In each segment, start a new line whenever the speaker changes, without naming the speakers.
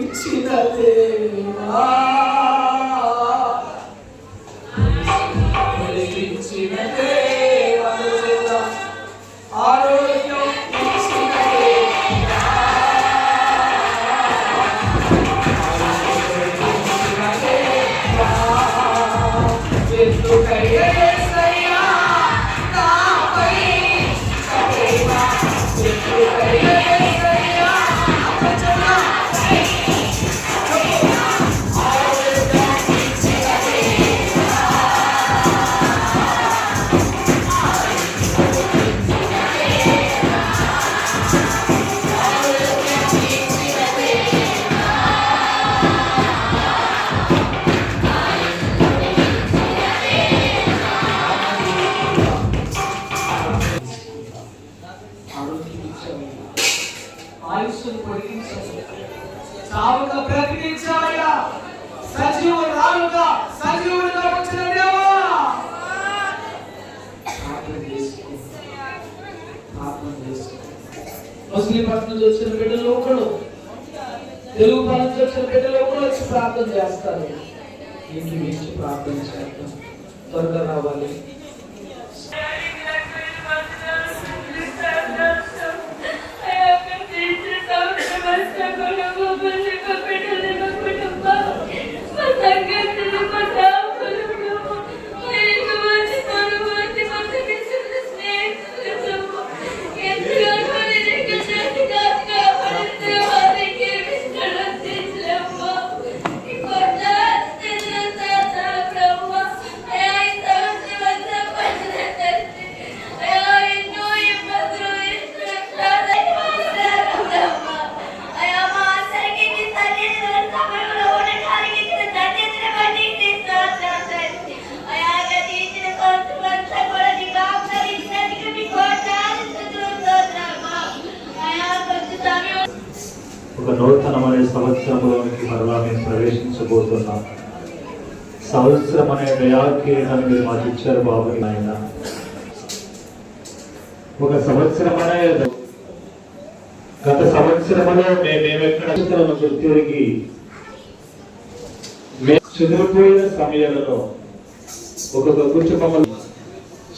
ఇచ్చిన దేవా వెలిగించిన దేవా ఆరోగ్యం ఇచ్చిన దేవా ఎందుకయ్యా యేసయ్యా నాపై ప్రేమ ఎందుకయ్యా యేసయ్యా అపచన ఆయుష్ను పొడిగించాలి, చావుక బ్రతికించాలయ్యా, సజీవురాలుగా సజీవుడిగా వచ్చిన దేవా ముస్లిం పట్ల నుంచి వచ్చిన బిడ్డలు ఒకడు, తెలుగు పట్ల నుంచి వచ్చిన బిడ్డలు ఒకడు వచ్చి ప్రార్థన చేస్తారు. ఇంటి నుంచి ప్రార్థన చేస్తాం, త్వరగా రావాలి.
ఒక నూతనమైన సంవత్సరంలోనికి మరలా మేము ప్రవేశించబోతున్నాం. సంవత్సరం అనే దయాకీర్ణాన్ని మీరు మాకు ఇచ్చారు బాబు ఆయన. ఒక సంవత్సరం అనే గత సంవత్సరంలో మేమెక్కడ తిరిగి చెదిరిపోయిన సమయంలో ఒక్కొక్క కుటుంబంలో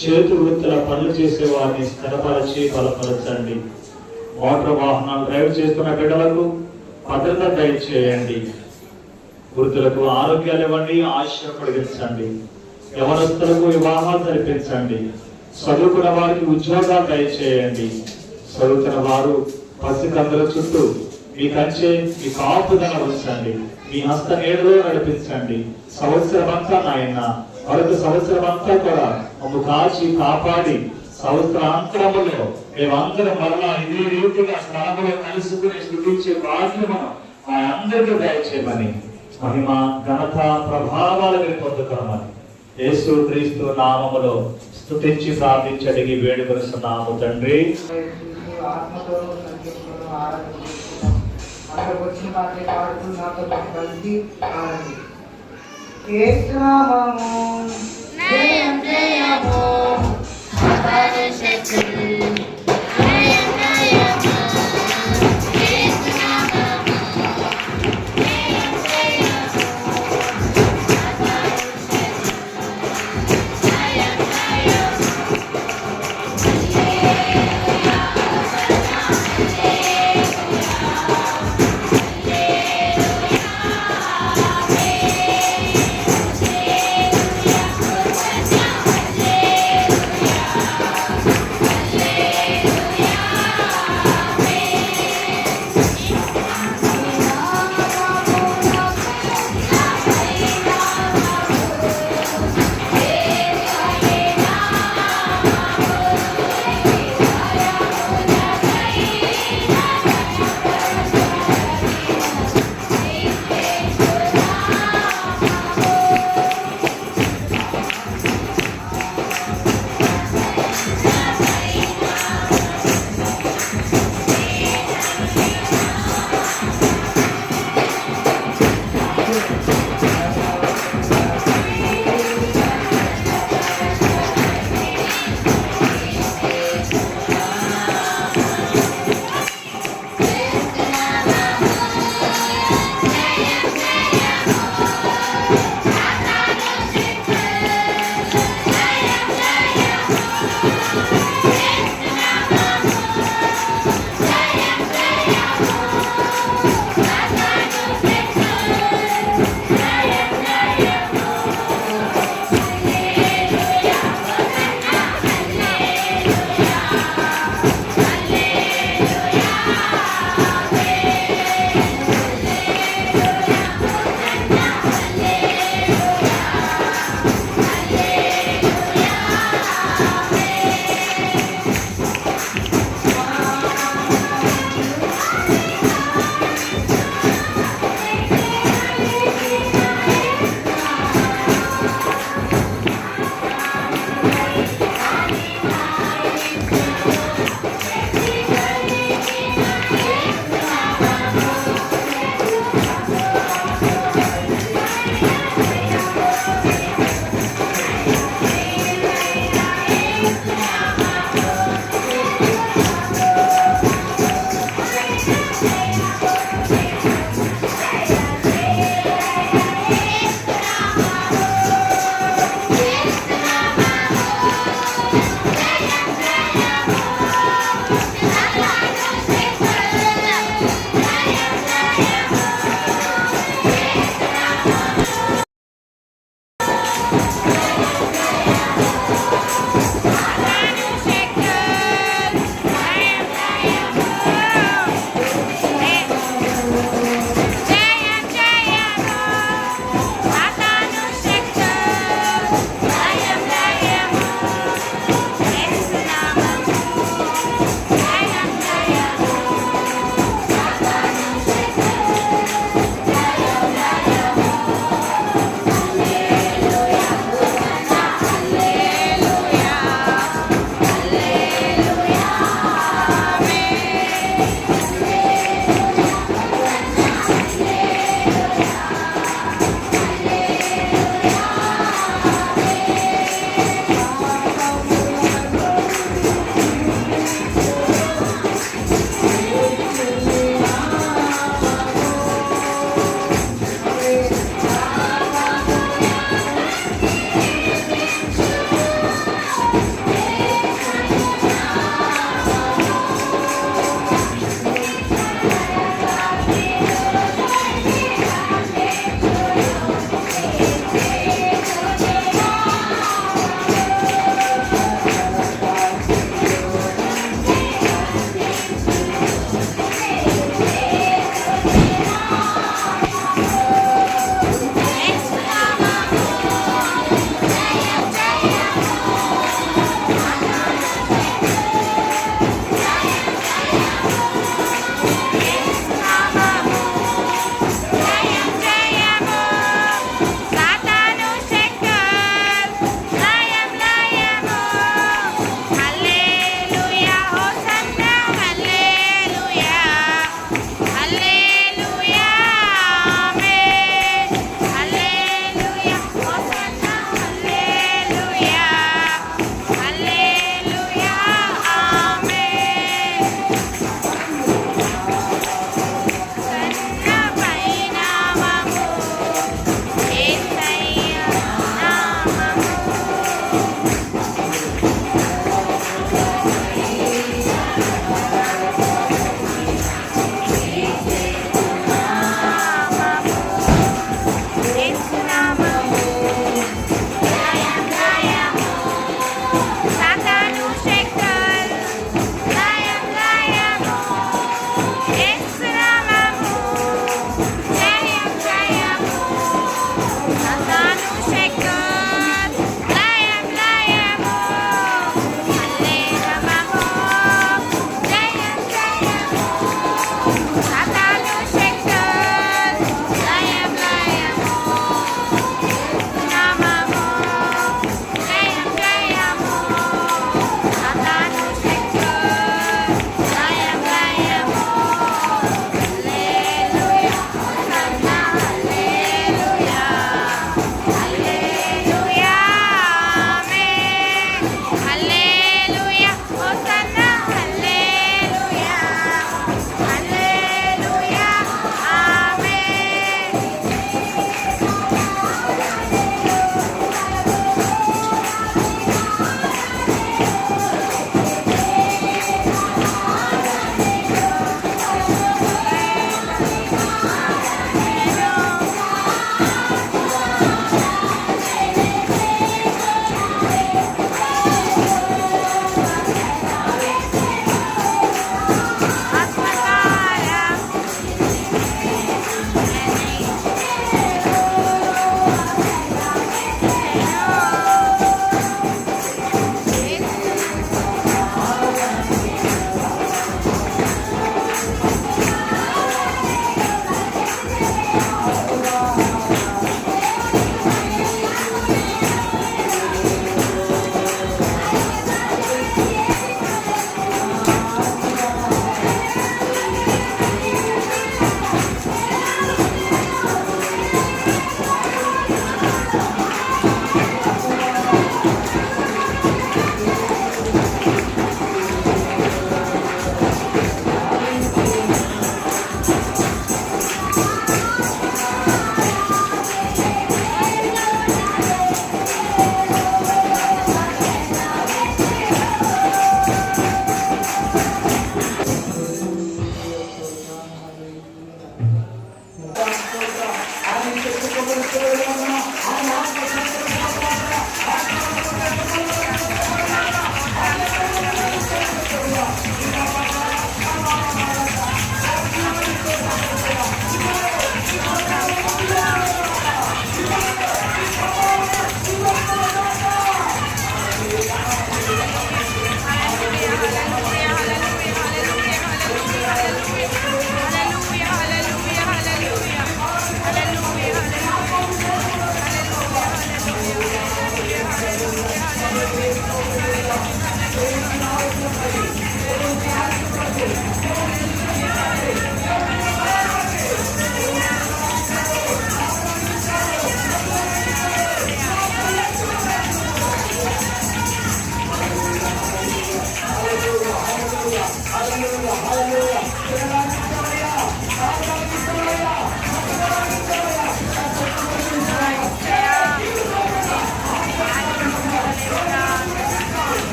చేతు వృత్తుల పనులు చేసే వారిని స్థిరపరచి బలపరచండి. మోటార్ వాహనాలు డ్రైవ్ చేస్తున్న బిడ్డలకు భద్రత దయచేయండి. వృద్ధులకు ఆరోగ్యాలు ఇవ్వండి, ఆశయం కలిగించండి. యవనస్తులకు వివాహాలు జరిపించండి. చదువుకున్న వారికి ఉద్యోగాలు దయచేయండి. చదువుతున్న వారు పసికందుల చుట్టూ మీ కంచె మీ కాపుదల ఉంచండి. మీ హస్త నీడలో నడిపించండి. సంవత్సరం అంతా నాయన మరొక సంవత్సరం అంతా కూడా మమ్ము కాచి కాపాడి సంవత్సరాంతరములో మేమందరం మరలా ఇదే రీతిగా స్థలంలో కలుసుకుని స్థుతించే భాగ్యము మా అందరికీ దయచేయమని మహిమ ఘనత ప్రభావాలు మీరు పొందుకోమని యేసు క్రీస్తు నామములో స్తుతించి ప్రార్థించడిగి వేడుకొనుచున్నాము తండ్రి.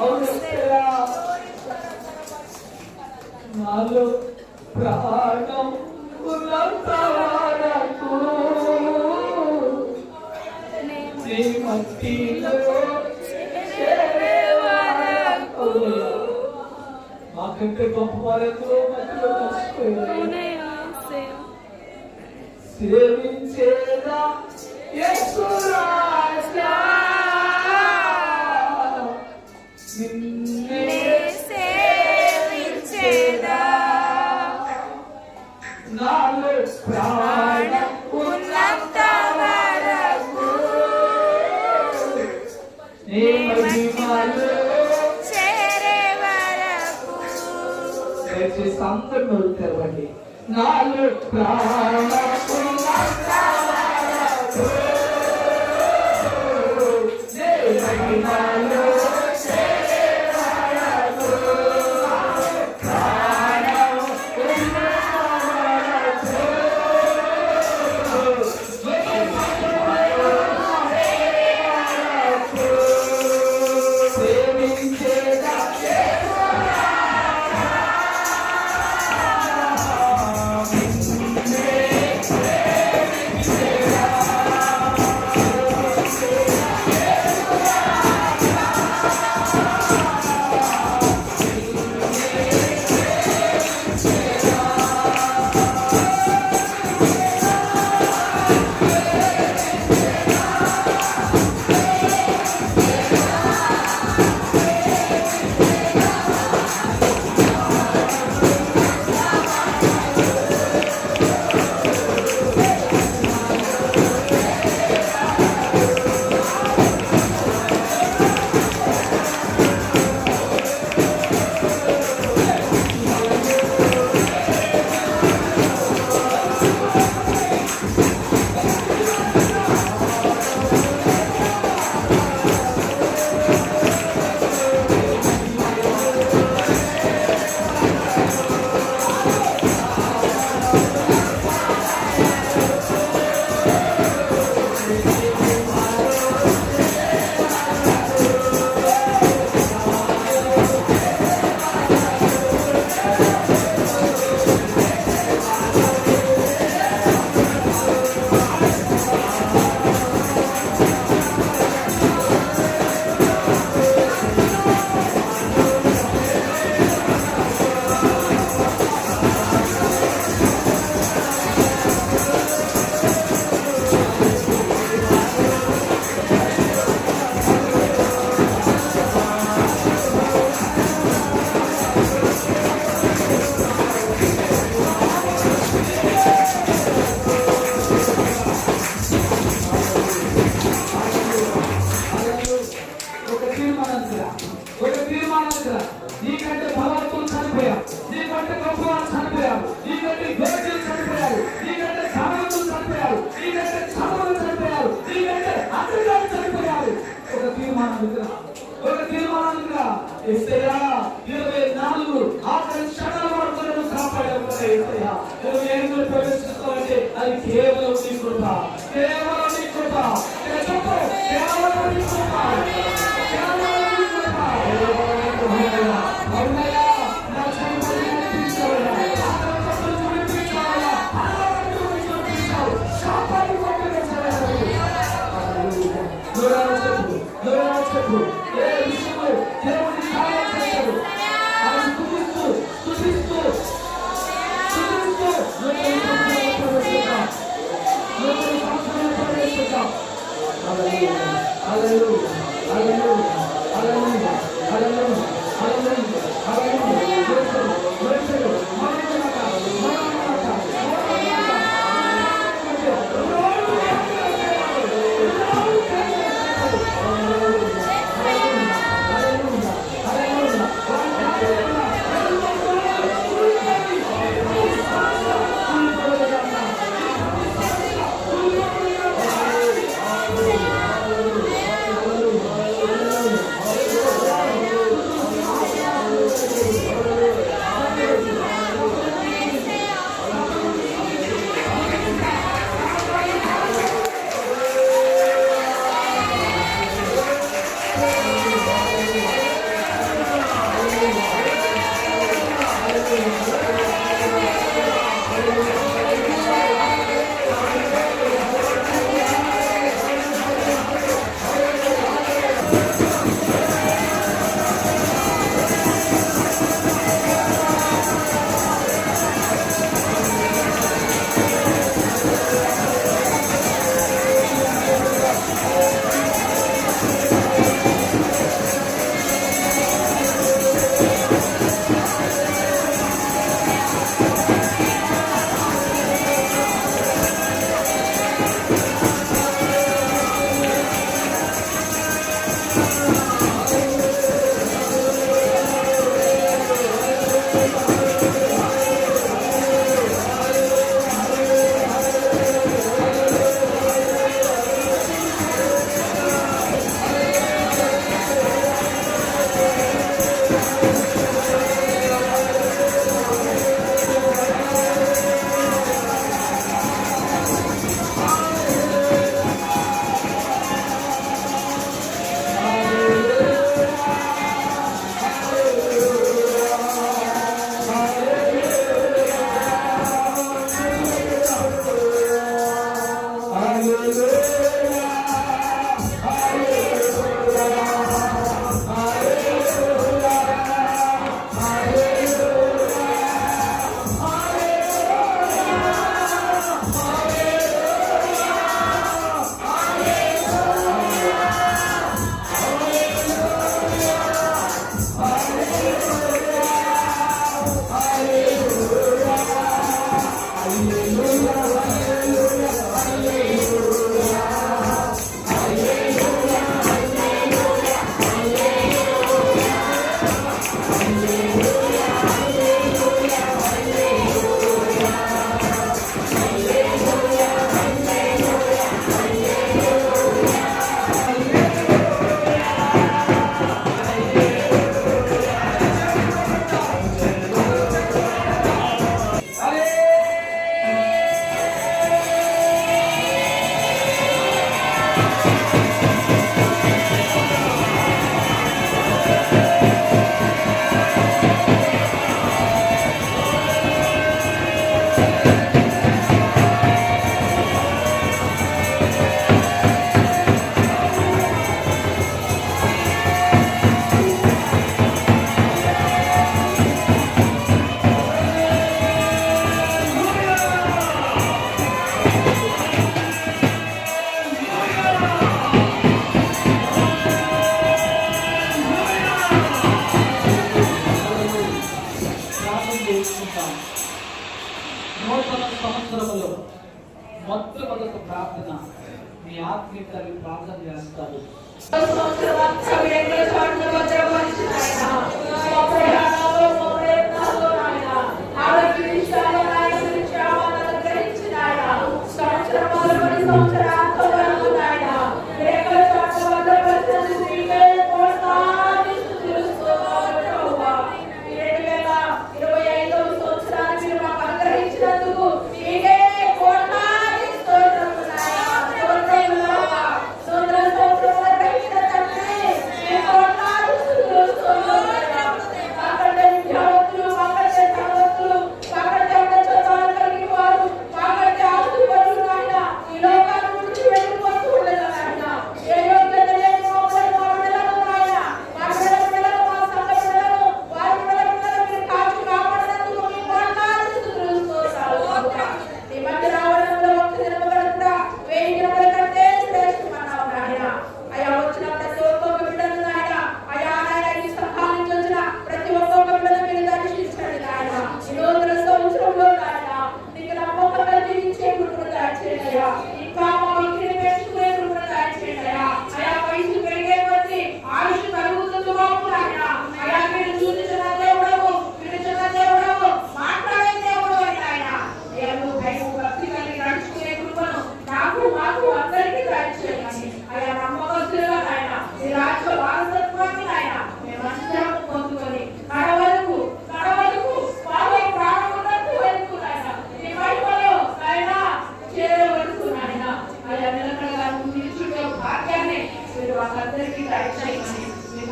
ఔనయ్యా నాలో ప్రాణం ఉన్నంత వరకు నీ మట్టిలో చేరే వరకు. మాకంటే గొప్ప వారెంతో మధ్యలో కలిసిపోయారు. సేవించేదా యేసు రాజా నిన్నే సేవించేదా నాలో ప్రాణం ఉన్నంత వరకు నీ మహిమలో చేరే వరకు. దయచేసి అందరూ నోరు తెరవండి. నాలో ప్రాణం ఉన్నంత వరకు నీ మహిమలో చేరే వరకు. ప్రాణం ఉన్నంత వరకు సేవించేదా నీకంటే భగవంతులు చనిపోయారు, నీకంటే గొప్పవారు చనిపోయారు, నీకంటే యోగ్యులు చనిపోయారు, నీకంటే ధనవంతులు చనిపోయారు, నీకంటే చదువులు చనిపోయారు, నీకంటే అగ్రగాలు చనిపోయారు. ఒక తీర్మానంగా యేసయ్యా 24 ఆఖరి క్షణాల వరకు నన్ను కాపాడావు కదా యేసయ్యా. 25 ప్రవేశిస్తావంటే అది కేవలం నీ కృప, కేవలం నీ కృప, కేవలం నీ కృప, కేవలం నీ కృప. అవునయ్యా, నా జీవితాన్ని నడిపించావయ్యా, ఆనందపడుతూ నడిపించావయ్యా, ఆనందపడుతూ నడిపించావు, శాపాన్ని కొట్టివేశావయ్యా. దూరాలు చెప్పు ఏ విషయంలో దేవుని సహాయం చేశాడు ఆయన స్తుతిస్తూ ప్రవేశిద్దాం. హల్లెలూయా, హల్లెలూయా, హల్లెలూయా, హల్లెలూయా, హల్లెలూయా, హల్లెలూయా, హల్లెలూయా. యేసు నూతన సంవత్సరంలో మొట్టమొదటి ప్రార్థన మీ ఆత్మీయ తల్లి ప్రార్థన చేస్తారు.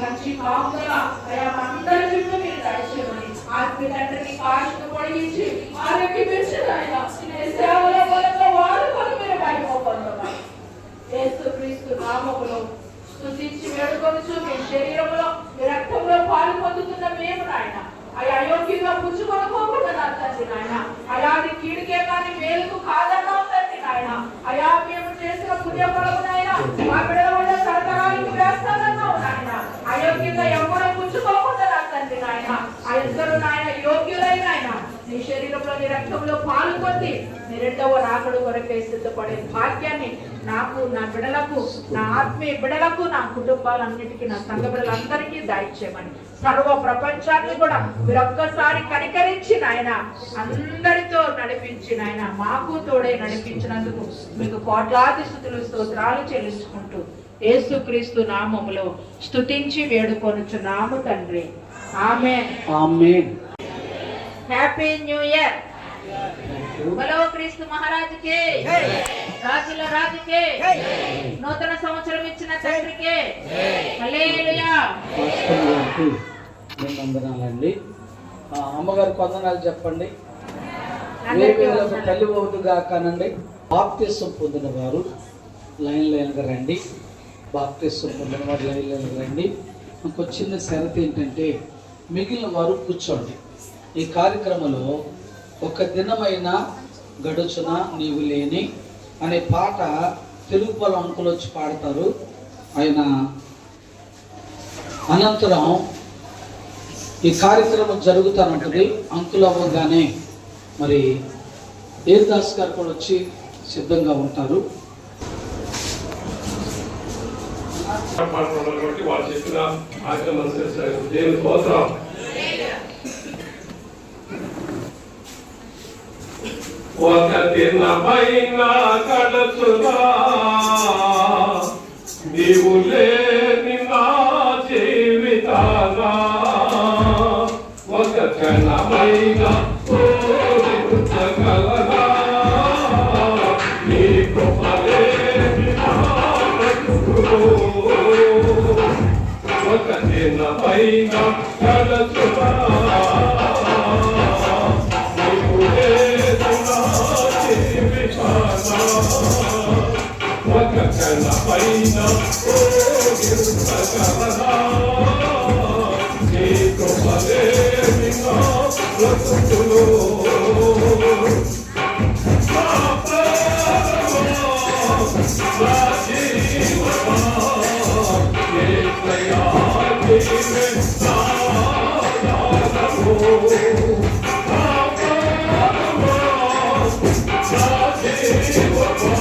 మంచి కాపుదల అందరి చుట్టూ మీరు దయచేయమని
ఆత్మీయ తండ్రికి కాశను పొడిగించి ఆరోగ్యం ఇచ్చిన ఆయన నీ సేవలో మూలంగా వాడుకొని మీరు బయటపోతున్నాం. యేసుక్రీస్తు నామములో స్తుతించి వేడుకొనుచు మీ శరీరంలో మీ రక్తంలో పాలు పొందుతున్న మేము నాయన అవి అయోగ్యంగా పుచ్చుకొనుకోకుండా నా తండ్రి నాయన, అయా అది కీడికే కానీ మేలుకు కాదన్నా తండ్రి నాయన, అయా మేము చేసిన పుణ్యఫలము నాయన మా బిడ్డల వల్ల తరతరాలకు వేస్తానన్నావు నాయన. అయోగ్యంగా ఎవరు పుచ్చుకోకుండా నా తండ్రి నాయన, ఆ ఇద్దరు నాయన యోగ్యులైన ఆయన నీ శరీరంలో నీ రక్తంలో పాలు పొంది నీ రెండవ రాకడు కొరకై సిద్ధపడే భాగ్యాన్ని నాకు, నా బిడలకు, నా ఆత్మీయ బిడలకు, నా కుటుంబాలన్నిటికీ, నా సంఘ బిడ్డలందరికీ దయచేయమని సర్వ ప్రపంచాన్ని కూడా మీరు ఒక్కసారి కనికరించిన ఆయన అందరితో నడిపించిన ఆయన మాకు తోడే నడిపించినందుకు మీకు కోట్లాది స్తుతులు స్తోత్రాలు చెల్లించుకుంటూ యేసుక్రీస్తు నామములో స్తుతించి వేడుకొనుచున్నాము తండ్రి. ఆమేన్.
ఆమేన్.
Happy new year. బలో క్రీస్తు మహారాజుకే, రాజుల రాజుకే, నూతన సంవత్సరం ఇచ్చిన తండ్రికే హల్లెలూయా.
వందనాలండి. అమ్మగారికి వందనాలు చెప్పండి. తల్లి అవుతుగా కానండి. బాప్తిసం పొందిన వారు లైన్గా రండి. బాప్తిసం పొందిన వారు లైన్గా రండి. ఇంకో చిన్న షరతు ఏంటంటే మిగిలిన వారు కూర్చోండి. ఈ కార్యక్రమంలో ఒక దినమైన గడుచున నీవు లేని అనే పాట తెలుగు వాళ్ళ అంకులు వచ్చి పాడతారు. ఆయన అనంతరం ఈ కార్యక్రమం జరుగుతానంటుంది. అంకులు అవ్వగానే మరి దేవదాస్ గారు కూడా వచ్చి సిద్ధంగా ఉంటారు.
వాళ్ళు చెప్పిన ఆక్రమణ దేవుని స్తోత్రం. ఒక దినమైన గడుచునా నీవు లేని నా జీవితాన, ఒక క్షణమైన పూజించగలనా నీ కృప లేని నా బ్రతుకులో. ఒక దినమైన గడుచునా ఒక కళ పైన నీ కృపలేని నా బ్రతుకులో. నా ప్రాణమా, నా జీవమా, యేసయ్యా నీవే నా ఆధారము. నా ప్రాణమా, నా జీవమా,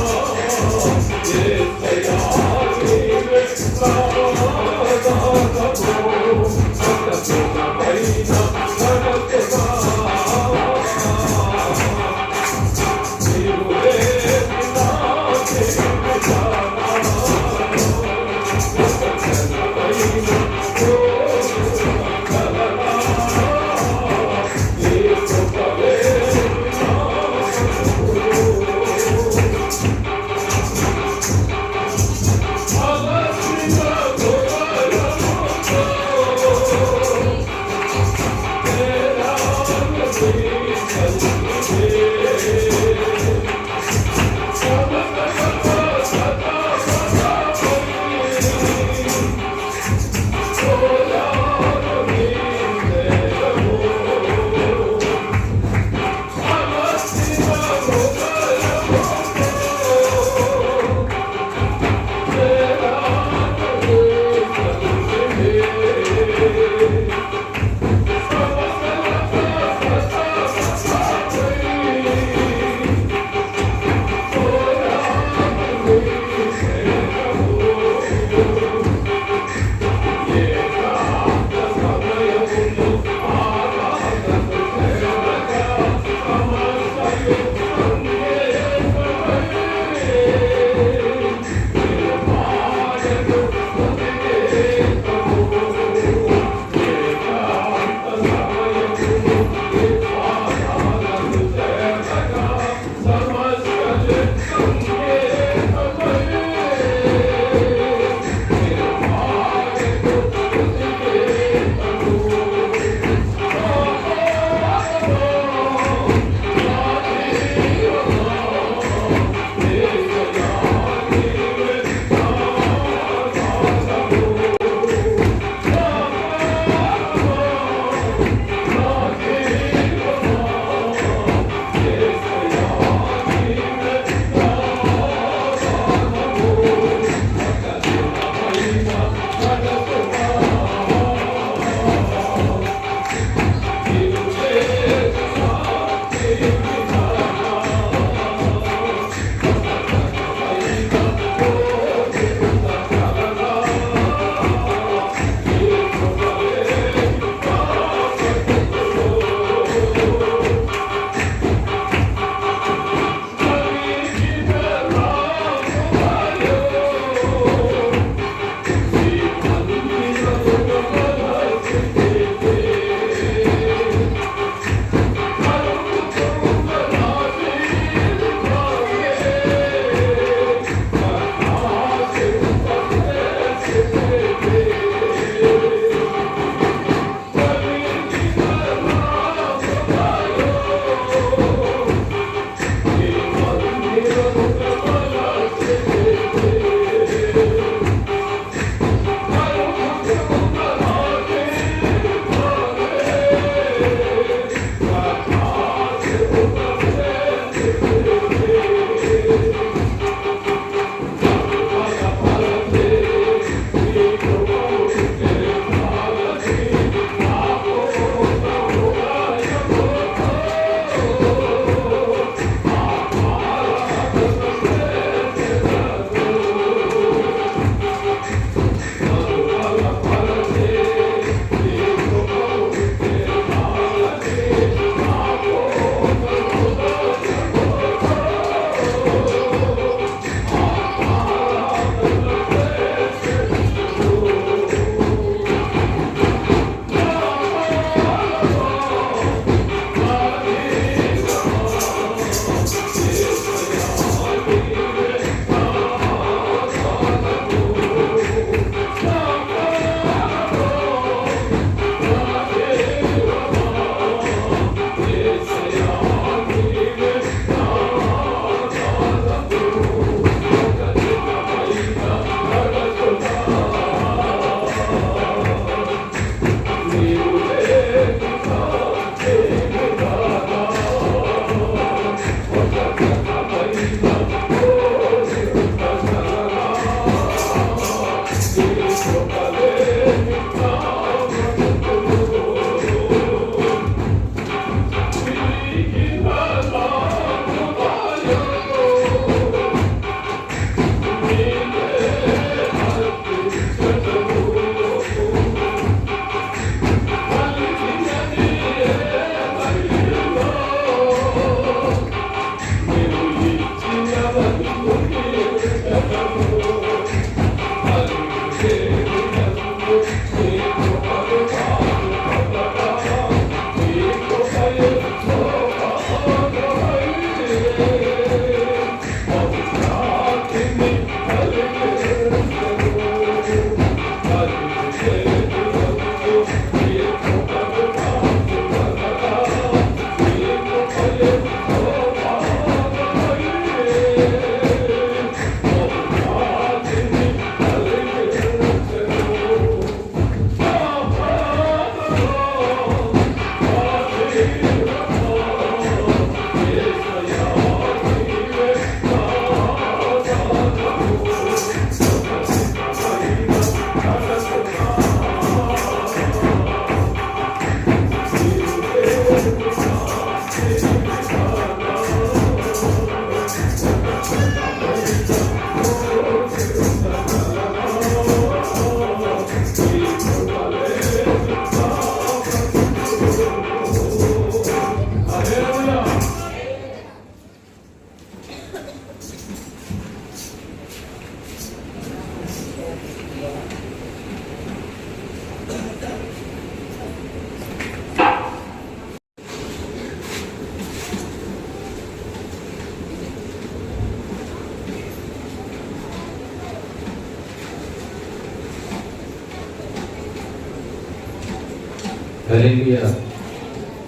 హల్లెలూయా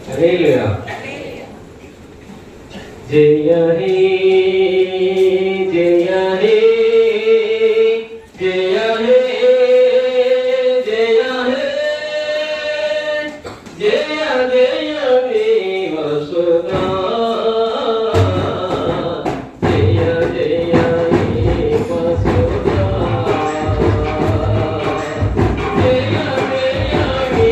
హల్లెలూయా జయ హే జయ హే జయ హే జయ హే జయ జయ హే వసుదా జయ జయ హే వసుదా జయ జయ హే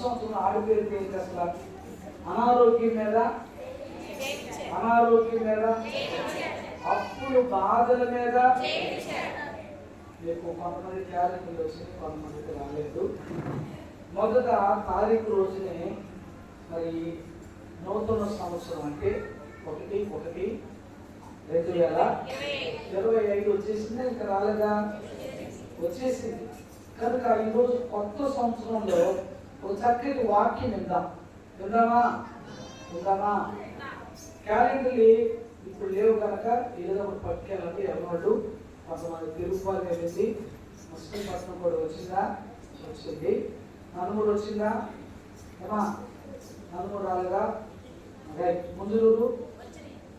సంవత్సరం ఆడిపోయింది ఏంటి అసలు? అనారోగ్యం మీద, అప్పులు బాధల మీద. మీకు కొంతమంది క్యాలెండర్లు వచ్చినాయి, కొంతమందికి రాలేదు. మొదట తారీఖు రోజునే మరి నూతన సంవత్సరం అంటే 1/1/2025 వచ్చేసింది. ఇంకా రాలేదా? వచ్చేసింది. కనుక ఈరోజు కొత్త సంవత్సరంలో ఒక చక్కటి వాక్యం విందామా? క్యాలెండర్లు ఇప్పుడు లేవు కనుక ఏదో ఒకటి పట్టుకెళ్ళండి. ఎవరు కొంతమంది తిరుగుబాటు వెళ్ళింది. ముస్లిం పట్టణం కూడా వచ్చింది. నలుగురు వచ్చిందా? ఏమా నలుగురు రాలేదా? రైట్. ముందులూరు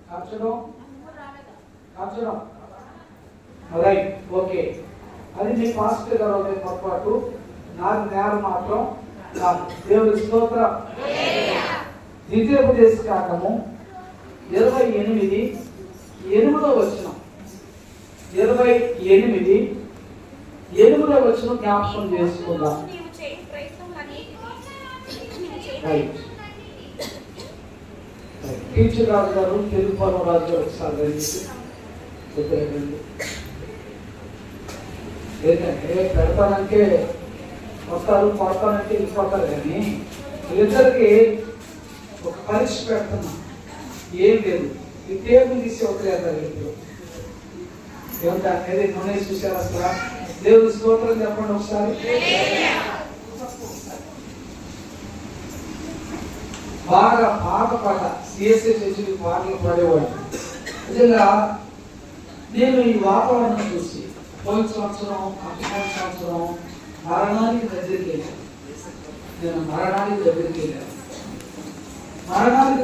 కాల్చడం రైట్. ఓకే, అది మీ పాస్టర్ గారు పొరపాటు, నాకు నేరం మాత్రం కాదు. దేవుడి స్తోత్రం. ద్వితీయోపదేశకాండము 28:8వ వచనం, 28:8వ వచనం జ్ఞాపకం చేసుకుందాం. రైట్. టీచర్ రాజు గారు, తెలుగు రాజు గారు ఒకసారి ఏంటంటే పెడతానంటే వస్తారు, కొడతానంటే వెళ్ళిపోతారు. కానీ వీళ్ళిద్దరికి ఒక పరీక్ష పెడుతున్నా. ఏం లేదు, ఈ టేబుల్ తీసి వదిలేస్తారు. ఏమంటే అనేది నూనె చూసారు అసలు. దేవుడి స్తోత్రం చెప్పండి ఒకసారి. బాగా పాట సిఎస్ఏ చేసి పాటలు పాడేవాడు. నిజంగా నేను ఈ వాతావరణం చూసి పోయిన సంవత్సరం మరణానికి దగ్గరికి వెళ్ళాను. మరణానికి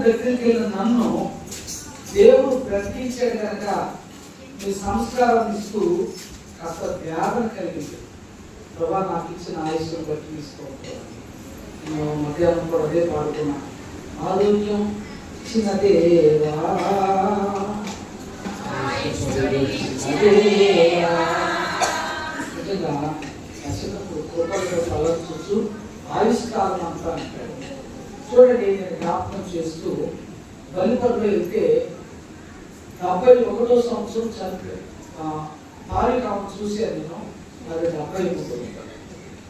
దగ్గరికి వెళ్ళిన నన్ను దేవుడు బ్రతికించాడు కనుక మీ సంస్కారం ఇస్తూ కాస్త వ్యాధన కలిగింది. ప్రభా నాకు ఇచ్చిన ఆయుష్యం బట్టి తీసుకోవాలి. మధ్యాహ్నం కూడా అదే పాడుకున్నాను. ఆరోగ్యం ఇచ్చిన దేవా, నిజంగా నచ్చినప్పుడు కృపలతో తలచూచు ఆయుష్కాలం అంతా అంటాడు. చూడండి, నేను జ్ఞాపకం చేస్తూ బలిపడిలో వెళ్తే 71వ సంవత్సరం చనిపోయాడు. తారీఖు ఆమెను చూశాను నేను. అది 73.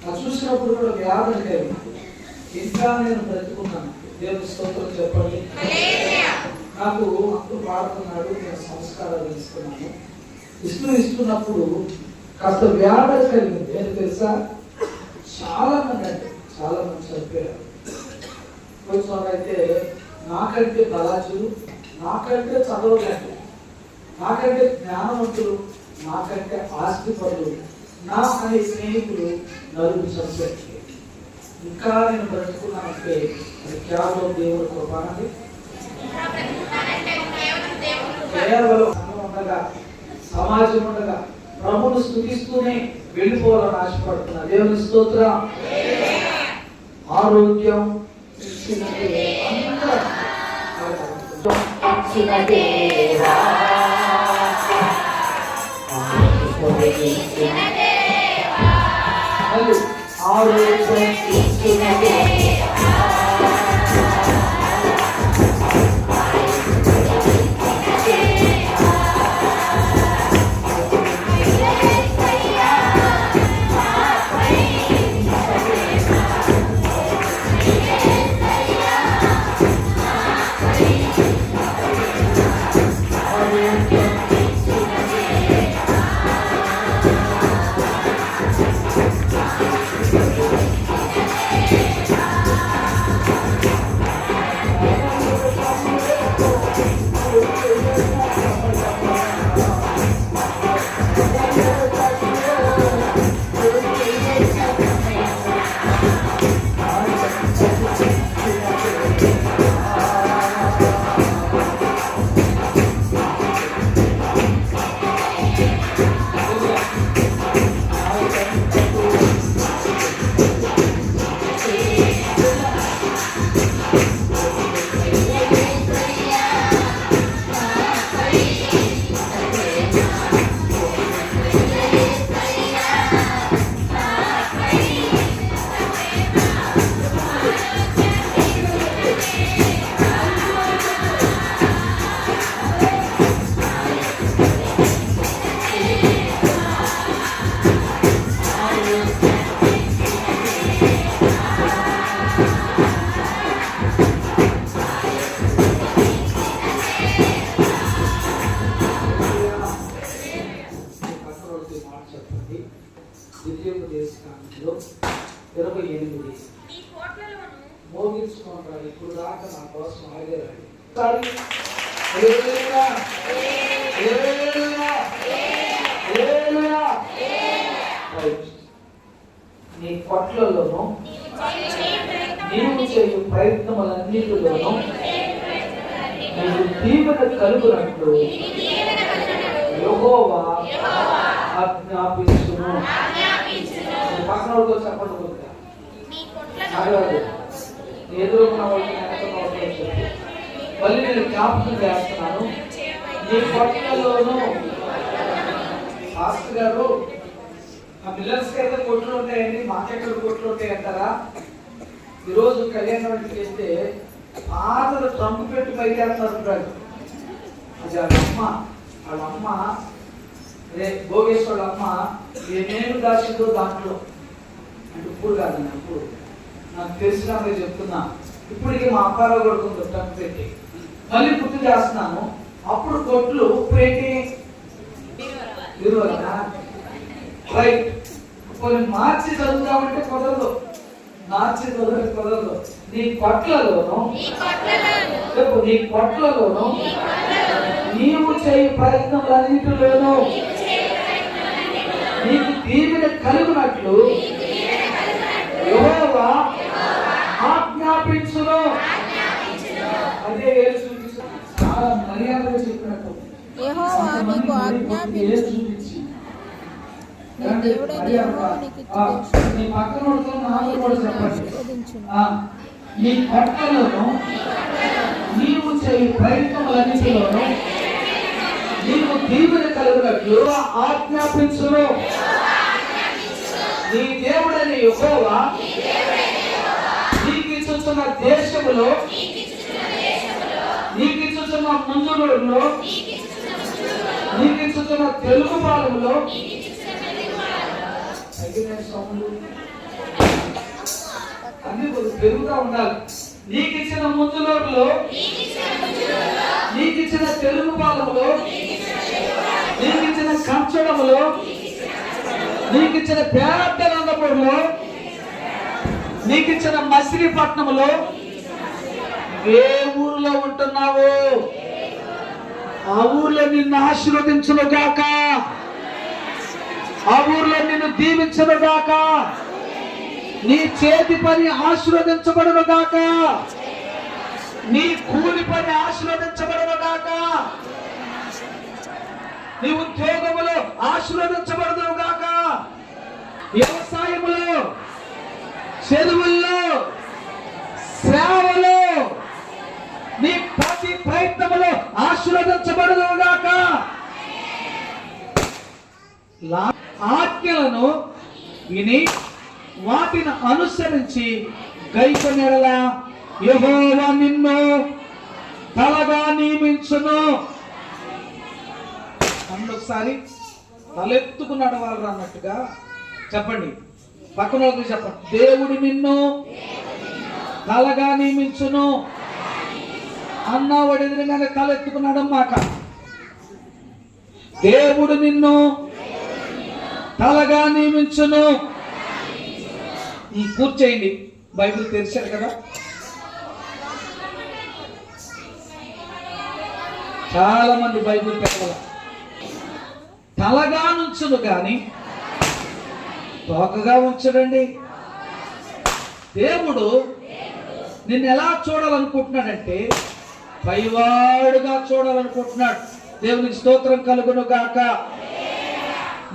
అది చూసినప్పుడు కూడా వ్యాధి కలిగింది. ఇంకా నేను బ్రతుకున్నాను. దేవుని స్తోత్రం చెప్పండి. నాకు అప్పుడు పాడుతున్నాడు, నేను సంస్కారాలు ఇస్తున్నప్పుడు కాస్త వ్యాధి కలిగింది. నేను తెలుసా, చాలా మంది చనిపోయారు. కొంచెం అయితే నాకంటే బలాజులు, నాకంటే చదవగలరు, నాకంటే జ్ఞానవంతులు, నాకంటే ఆస్తిపరులు, నా అనే స్నేహితులు నలుగురు చనిపోయారు. ఇంకా నేను బ్రతుకున్నానంటే అది కేవలం దేవుడి కృప. కేవలం ఉండగా, సమాజం ఉండగా ప్రభువును స్తుతిస్తూనే వెళ్ళిపోవాలని ఆశపడుతున్నా. దేవుని స్తోత్రం. ఆరోగ్యం కొద్ది మాట చెప్పండి. ద్వితీయోపదేశకాండంలో 28 మోగించుకుంటారు. ఇప్పుడు దాకా నా కోసం ఆగేరాడు. నీ పట్లలోనూ నీవు చేయు ప్రయత్నములన్నిటిలోనూ నీవు దీవెన కలుగునట్లు యెహోవా ఆజ్ఞాపించును. పక్కనతో చెప్పండి. ఎదురున్న వాళ్ళకి వెనకున్న వాళ్ళకి చెప్పి మళ్ళీ నేను జ్ఞాపకం చేస్తున్నాను. నీ కొట్లలోనూ మాస్టర్ గారు ఆ పిల్లర్స్కి అయితే కొట్లు ఉంటాయండి, మాకెక్కడ కొట్లు ఉంటాయి అంటారా? ఈరోజు కళ్యాణం చేస్తే పాతలు ట్రంప్ పెట్టి పైకి వేస్తున్నారు. అది వాళ్ళ అమ్మ అదే భోగేశ్వరుడు అమ్మ ఏమేమి దాచిందో దాంట్లో అంటే ఇప్పుడు కాదు, ఇప్పుడు నాకు తెలిసిన చెప్తున్నా. ఇప్పటికీ మా అప్పారావు కొడుకుంది ట్రంప్ పెట్టి మళ్ళీ గుర్తు చేస్తున్నాను. అప్పుడు కొట్లు ఇప్పుడు ఏంటి రైట్. కొన్ని మార్చి చదువుతామంటే కుదరదు, మార్చి చదువుతానికి కుదరదు. నీ కొట్లలోనూ నీ కొట్లలోనూ నీవు చేయి ప్రయత్నములన్నిటిలోనూ నీకు దీవెన కలుగునట్లు యెహోవా ఆజ్ఞాపించును. అదే యేసు చాలా మర్యాదగా చెప్పినట్టు
యెహోవా నీకు ఆజ్ఞాపించును. నీ దేవుడైన యెహోవా నీకు
నీ పక్కనోడితో నాకు కూడా చెప్పండి. నీ పట్టణంలోనూ నీవు చేయి ప్రయత్నములన్నిటిలోనూ నీవు దీవెన కలుగునట్లు ఆజ్ఞాపించును. నీ దేవుడైన యెహోవా నీకు ఇచ్చుచున్న దేశములో నీకు ఇచ్చుచున్న ముందులో నీకు ఇచ్చుచున్న తెలుగు పాలములో అన్ని పెరుగుతూ ఉండాలి. నీకు ఇచ్చిన ముందులో నీకు ఇచ్చిన తెలుగు పాలములో నీకు ఇచ్చిన కంచడములో నీకు ఇచ్చిన పేదలందపూర్లో నీకు ఇచ్చిన మసిలీపట్నంలో ఏ ఊర్లో ఉంటున్నావు ఆ ఊర్లో నిన్ను ఆశీర్వదించును గాక, ఆ ఊర్లో నిన్ను దీవించును గాక, నీ చేతి పని ఆశీర్వదించబడును గాక, నీ కూలి పని ఆశీర్వదించబడును గాక, నీ ఉద్యోగములో ఆశీర్వదించబడును గాక, వ్యవసాయములో, చదువుల్లో, సేవలో, నీ ప్రతి ప్రయత్నములో ఆశీర్వదించబడును గాక. ఆజ్ఞలను విని వాటిని అనుసరించి గైకొనెడల యెహోవా నిన్ను తలగా నియమించును. ఒకసారి తలెత్తుకు నడవాలి అన్నట్టుగా చెప్పండి. పక్కన వాళ్ళకి చెప్పండి. దేవుడు నిన్ను తలగా నియమించును అన్నవాడు ఎదురుగానే తలెత్తుకు నడమ్మాక. దేవుడు నిన్ను తలగా నియమించును. కూర్చేయండి. బైబిల్ తెరిచారు కదా. చాలా మంది బైబిల్ తెరవల. తలగా నుంచును గాని తోకగా ఉంచడండి. దేవుడు నిన్ను ఎలా చూడాలనుకుంటున్నాడంటే పైవాడుగా చూడాలనుకుంటున్నాడు. దేవునికి స్తోత్రం కలుగును గాక.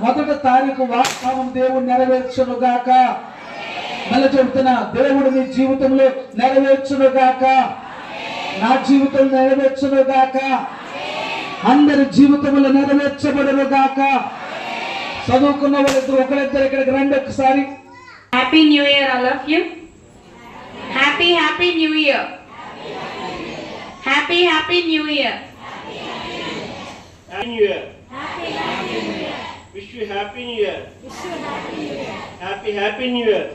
1వ తారీఖు వాగ్దానం దేవుడు నెరవేర్చును గాక. మళ్ళీ చెబుతున్నా, దేవుడు మీ జీవితంలో నెరవేర్చును గాక, నా జీవితంలో నెరవేర్చును గాక, అందరి జీవితంలో నెరవేర్చబడును గాక. చదువుకున్న వాళ్ళిద్దరు ఒకరిద్దరు ఇక్కడికి రండి ఒకసారి.
Happy new year all of you. Happy new year. Happy new year.
Happy New Year. Wish you Happy New Year. Happy New Year.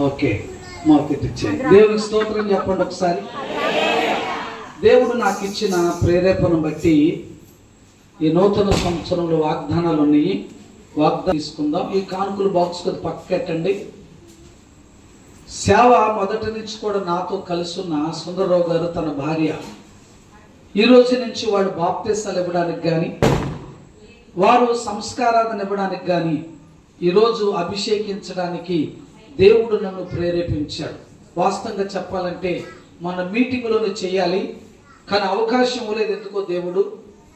Okay, దేవునికి స్తోత్రం చెప్పండి ఒకసారి. దేవుడు నాకు ఇచ్చిన ప్రేరేపణ బట్టి ఈ నూతన సంవత్సరంలో వాగ్దానాలు ఉన్నాయి. వాగ్దానం తీసుకుందాం. ఈ కానుకలు బాక్స్ కొద్ది పక్కకెట్టండి. సేవ మొదటి నుంచి కూడా నాతో కలిసి ఉన్న సుందరరావు గారు తన భార్య ఈ రోజు నుంచి వాడు బాప్తిసాలు ఇవ్వడానికి కానీ వారు సంస్కారాలను ఇవ్వడానికి కానీ ఈరోజు అభిషేకించడానికి దేవుడు నన్ను ప్రేరేపించాడు. వాస్తవంగా చెప్పాలంటే మన మీటింగ్లోనే చేయాలి, కానీ అవకాశం లేదు. ఎందుకో దేవుడు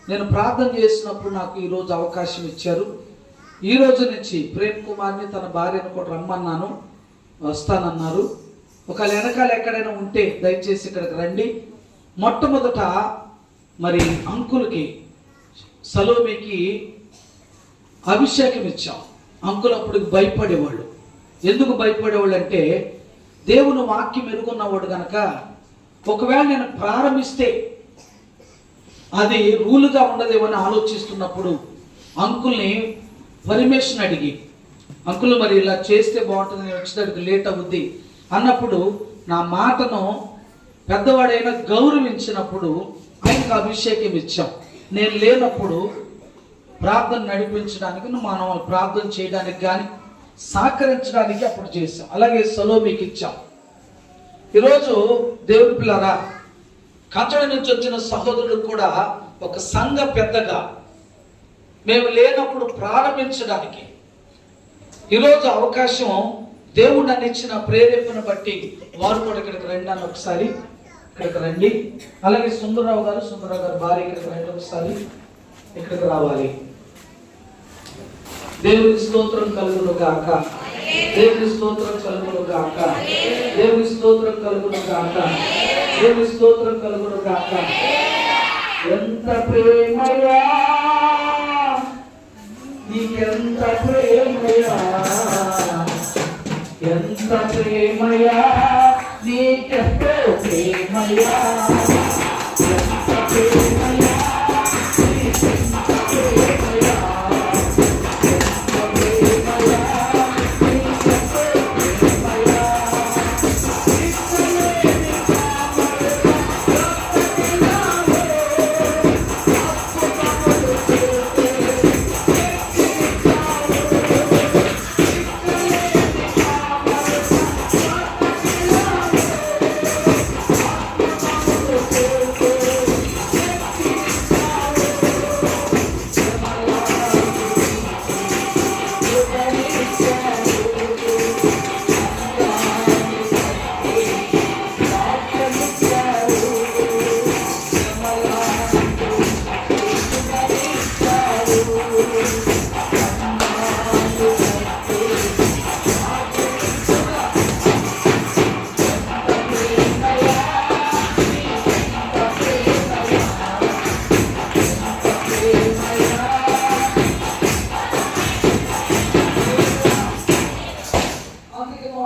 నేను ప్రార్థన చేసినప్పుడు నాకు ఈరోజు అవకాశం ఇచ్చారు. ఈ రోజు నుంచి ప్రేమ్ కుమార్ని తన భార్యను కూడా రమ్మన్నాను, వస్తానన్నారు. ఒకవేళ వెనకాల ఎక్కడైనా ఉంటే దయచేసి ఇక్కడికి రండి. మొట్టమొదట మరి అంకుల్కి సలోమికి అభిషేకం ఇచ్చాం. అంకుల్ అప్పుడు భయపడేవాళ్ళు. ఎందుకు భయపడేవాళ్ళు అంటే దేవుని వాక్యం ఎరుగున్నవాడు కనుక ఒకవేళ నేను ప్రారంభిస్తే అది రూలుగా ఉండదేమని ఆలోచిస్తున్నప్పుడు అంకుల్ని పర్మిషన్ అడిగి, అంకుల్ మరి ఇలా చేస్తే బాగుంటుంది, నేను వచ్చేటప్పుడు లేట్ అవుద్ది అన్నప్పుడు నా మాటను పెద్దవాడైనా గౌరవించినప్పుడు ఆయనకు అభిషేకం ఇచ్చాం. నేను లేనప్పుడు ప్రార్థన నడిపించడానికి మనం ప్రార్థన చేయడానికి కానీ సహకరించడానికి అప్పుడు చేశాం. అలాగే సలోమికి ఇచ్చాం. ఈరోజు దేవుడి పిల్లరా, కచ్చడి నుంచి వచ్చిన సహోదరుడు కూడా ఒక సంఘ పెద్దగా మేము లేనప్పుడు ప్రారంభించడానికి ఈరోజు అవకాశం దేవుడు నన్ను ఇచ్చిన ప్రేరేపణ బట్టి వారు కూడా ఇక్కడికి రండి అని ఒకసారి ఇక్కడికి రండి. అలాగే సుందరరావు గారు భార్య ఇక్కడికి రండి, ఒకసారి ఇక్కడికి రావాలి. దేవుని స్తోత్రం కలుగును గాక, దేవుని స్తోత్రం కలుగును గాక, దేవుని స్తోత్రం కలుగును గాక, దేవుని స్తోత్రం కలుగును గాక. ఎంత ప్రేమయా నీకెంత ప్రేమయా, ఎంత ప్రేమయా నీకెంతో ప్రేమయా, ఎంత ప్రేమయా నీకెంత ప్రేమయా,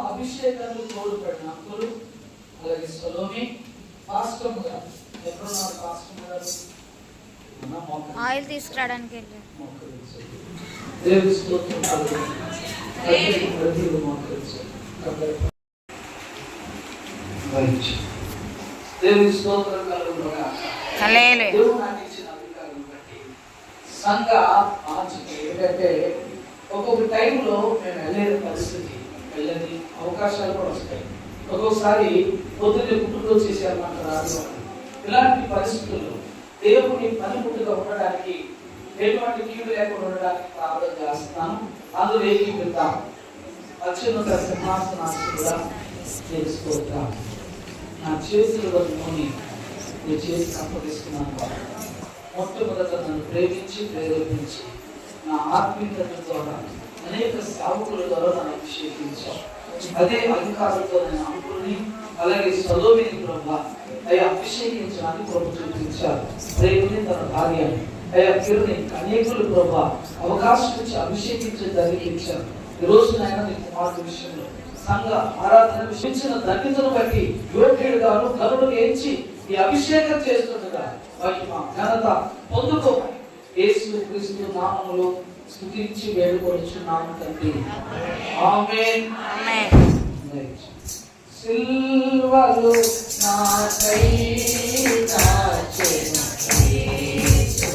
అభిషేకాలు తోడుపడిన అంకులు అలాగే సలోమి పాస్టర్ గారు ఎక్కడున్నారు? పాస్టర్ గారు
ఆయిల్ తీసుకురావడానికి వెళ్ళారు.
దేవుని స్తోత్రం కలుగును. దేవుని స్తోత్రం కలుగును గాక. దేవుడు నాకు ఇచ్చిన అధికారం బట్టి సంఘ ఆచరణ ఏంటంటే ఒక్కొక్క టైంలో మేము వెళ్ళలేని పరిస్థితి, వెళ్ళని అవకాశాలు కూడా వస్తాయి. ఒక్కొక్కసారి పొద్దున్నే పుట్టుకొచ్చి చేసేయాలంటారు. ఇలాంటి పరిస్థితుల్లో దేవుని పనిముట్టుగా ఉండడానికి, ఎటువంటి కీడు లేకుండా ఉండడానికి ప్రార్థన చేస్తున్నాను. అందులో ఏకీపిద్దాం. అత్యున్నత సింహాసనాశుడుగా తెలుసుకోవద్దాం. నా చేతులలో నూనె నీ చేతికి అప్పగిస్తున్నాను. మొట్టమొదట నన్ను ప్రేమించి ప్రేరేపించి నా ఆత్మీయత ద్వారా అనేక సేవకుల ద్వారా నన్ను అభిషేకించావు. అదే అధికారులతో నేను అంకుల్ని అలాగే సలోమిని ప్రభా అయ్యా అభిషేకించడానికి ప్రభు చూపించారు. ప్రేమిని తన భార్య అయ్యా పిరుని అనేకులు ప్రభా అవకాశం ఇచ్చి అభిషేకించి జరిగించారు. ఈ రోజు నాయన నీ కుమారుడు విషయంలో సంఘ ఆరాధన విషయించిన ధన్యతను బట్టి యోగ్యుడు గాను ధనుడు ఎంచి ఈ అభిషేకం చేస్తుండగా మహిమ ఘనత పొందుకోమని యేసు క్రీస్తు నామములో స్తుతించి వేడుకొనుచున్నాము తండ్రి. ఆమేన్. సిల్వలో నాకై నాచెను యేసు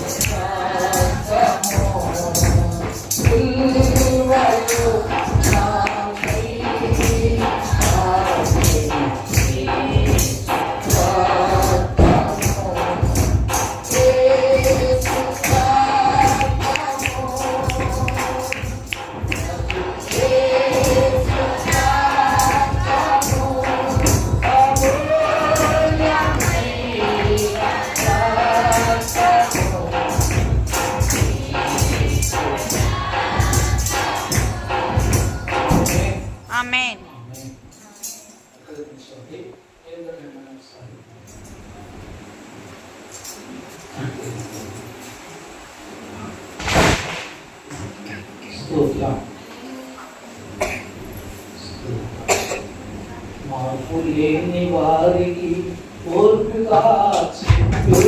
స్తోత్రం. మార్పు లేని వారికి ఓర్పుగా చెప్పే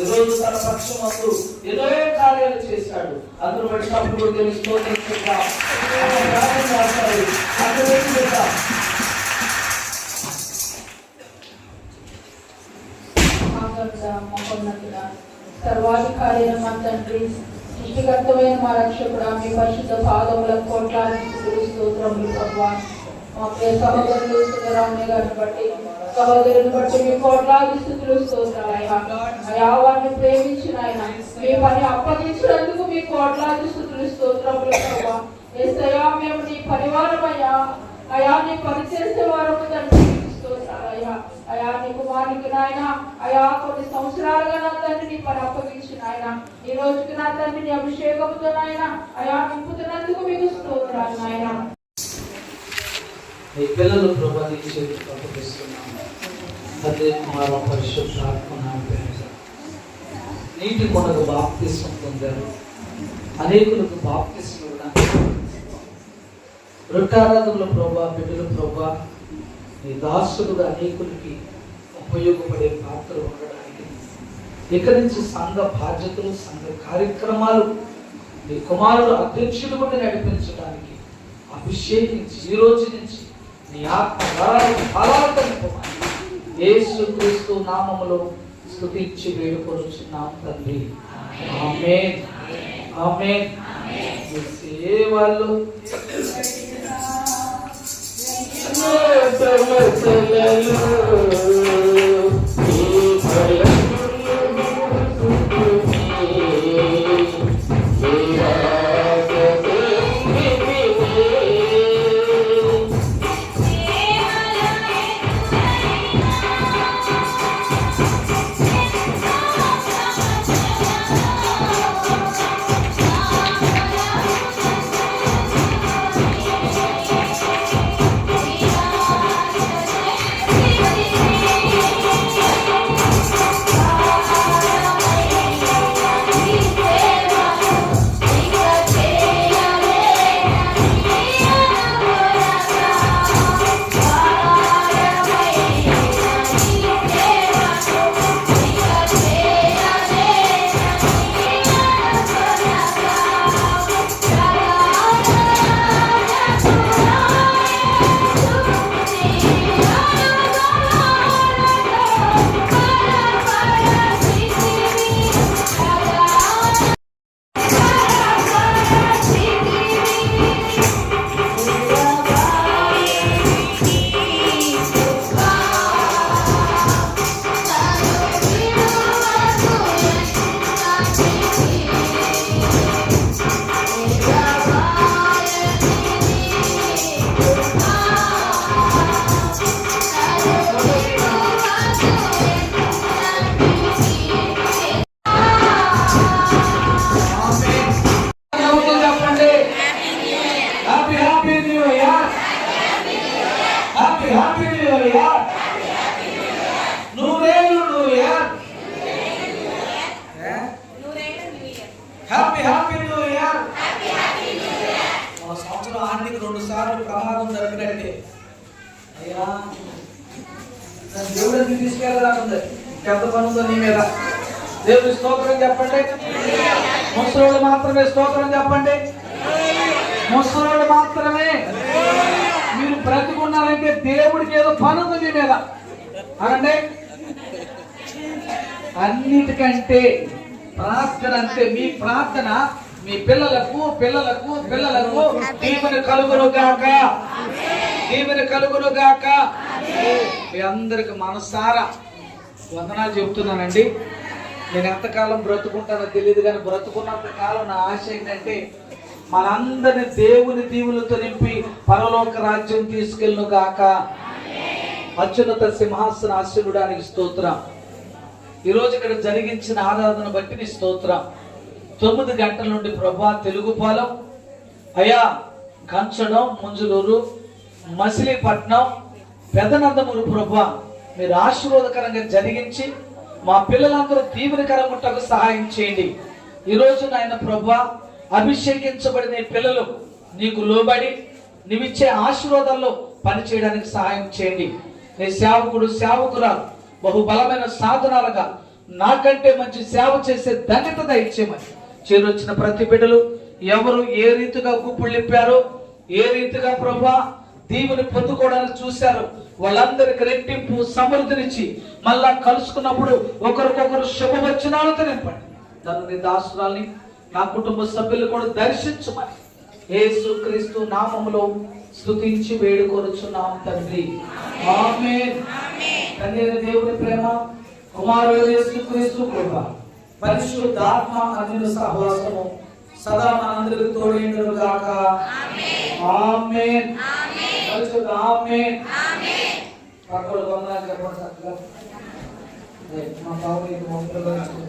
ఈరోజు తన పక్షమందు ఏదో కార్యాలు చేశాడు. అందరూ పడినప్పుడు దేవుని స్తోత్రం చేద్దాం.
సర్వాధికారి మా తండ్రి, సృష్టికర్తమైన మా రక్షకుడా, మీ పరిశుద్ధ పాదములకు కోట్లాది స్తోత్రములు ప్రభువా. మా ప్రియ సహోదరులు సుందరామయ్య గారిని బట్టి, సహోదరుని బట్టి మీ కోట్లాది స్తుతులు స్తోత్రాలయ్యా. అయా వారిని ప్రేమించిన ఆయన మీ పని అప్పగించినందుకు మీ కోట్లాది స్తుతులు స్తోత్రములు ప్రభువా. యేసయ్యా, మేము నీ పరివారమయ్యా. అయా, నీ పని చేసే వారము తండ్రి స్తోత్రాలయ్యా. అయా, నీ కుమారునికి నాయన అయా కొన్ని సంవత్సరాలుగా నా తండ్రి నీ పని అప్పగించిన ఆయన ఈ రోజుకి నా తండ్రి నీ అభిషేకంతో నాయన అయా నింపుతున్నందుకు మీకు స్తోత్రాలు నాయన.
మీ పిల్లలు ప్రభాని చేతికి అప్పగిస్తున్నాము. అదే కుమార పరిశుద్ధాత్మ నీటి కొనకు బాప్తిస్మం పొందారు. అనేకులకు బాప్తిస్మం ఇవ్వడానికి రొట్టారాధనలో ప్రభా, బిడ్డలు ప్రభా, నీ దాసుడుగా అనేకులకి ఉపయోగపడే పాత్ర ఉండడానికి ఇక్కడి నుంచి సంఘ బాధ్యతలు, సంఘ కార్యక్రమాలు నీ కుమారుడు అధ్యక్షుడు కూడా నడిపించడానికి అభిషేకించి ఈ రోజు నుంచి నీ ఆత్మ ఫలాలు యేసుక్రీస్తు నామములో స్తుతించి వేడుకొనుచున్నాం తండ్రి. ఆమేన్, ఆమేన్. సేవలు సంవత్సరం ఆంటీకి 2 సార్లు ప్రమాదం జరిగినట్టే. అయ్యా, దేవుడికి తీసుకెళ్ళాలంది. ఎంత పని ఉందో నీ మీద. దేవుడి స్తోత్రం చెప్పండి. ముసలోళ్ళు మాత్రమే స్తోత్రం చెప్పండి. ముసలోళ్ళు మాత్రమే. మీరు బ్రతికున్నారంటే దేవుడికి ఏదో పని ఉంది మీ మీద అనండి. అన్నిటికంటే ప్రార్థన అంటే మీ ప్రార్థన మీ పిల్లలకు పిల్లలకు పిల్లలకు దీవెన కలుగునుగాక, దీవెన కలుగునుగాక. మీ అందరికి మనసారా వందనాలు చెప్తున్నానండి. నేను ఎంతకాలం బ్రతుకుంటానో తెలియదు, కానీ బ్రతుకున్నంత కాలం నా ఆశ ఏంటంటే మనందరిని దేవుని దీవులతో నింపి పరలోక రాజ్యం తీసుకెళ్ళుగాక. అత్యున్నత సింహాసన ఆశీనుడానికి స్తోత్రం. ఈరోజు ఇక్కడ జరిగించిన ఆరాధన బట్టి నీ స్తోత్రం. 9 గంటల నుండి ప్రభా తెలుగుపాలెం, అయా కంచడం, ముంజులూరు, మసిలీపట్నం, పెదనందమూరు ప్రభా మీరు ఆశీర్వాదకరంగా జరిగించి మా పిల్లలందరూ దీవెనకరంగా సహాయం చేయండి. ఈరోజు నాయన ప్రభా అభిషేకించబడిన ఈ పిల్లలు నీకు లోబడి నీవిచ్చే ఆశీర్వాదాల్లో పనిచేయడానికి సహాయం చేయండి. నీ సేవకుడు సేవకురాలు బహుబలమైన సాధనాలుగా నాకంటే మంచి సేవ చేసే ధన్యత దయచేయమని చేరొచ్చిన ప్రతి బిడ్డలు ఎవరు ఏ రీతిగా గుప్పుళ్ళిప్పారో, ఏ రీతిగా ప్రభా దీవుని పొందుకోవడానికి చూశారు, వాళ్ళందరికి రెట్టింపు సమృద్ధినిచ్చి మళ్ళా కలుసుకున్నప్పుడు ఒకరికొకరు శుభవచనాలతో నింపండి. నన్ను నీ దాసురాల్ని నా కుటుంబ సభ్యులు కూడా దర్శించమని యేసుక్రీస్తు నామములో స్తుతించి వేడుకొనుచున్నాం తండ్రి. ఆమేన్. తండ్రి దేవుని ప్రేమ, కుమారుడు యేసుక్రీస్తు కృప, పరిశుద్ధాత్మ అన్యుల సహవాసము సదా మనందరికి తోడైండును గాక. ఆమేన్. పరిశుద్ధ ఆమేన్. పక్కన వందనాలు చెప్పండి చక్కగా. మా బాబు ఇది మొక్కలు
ఆయన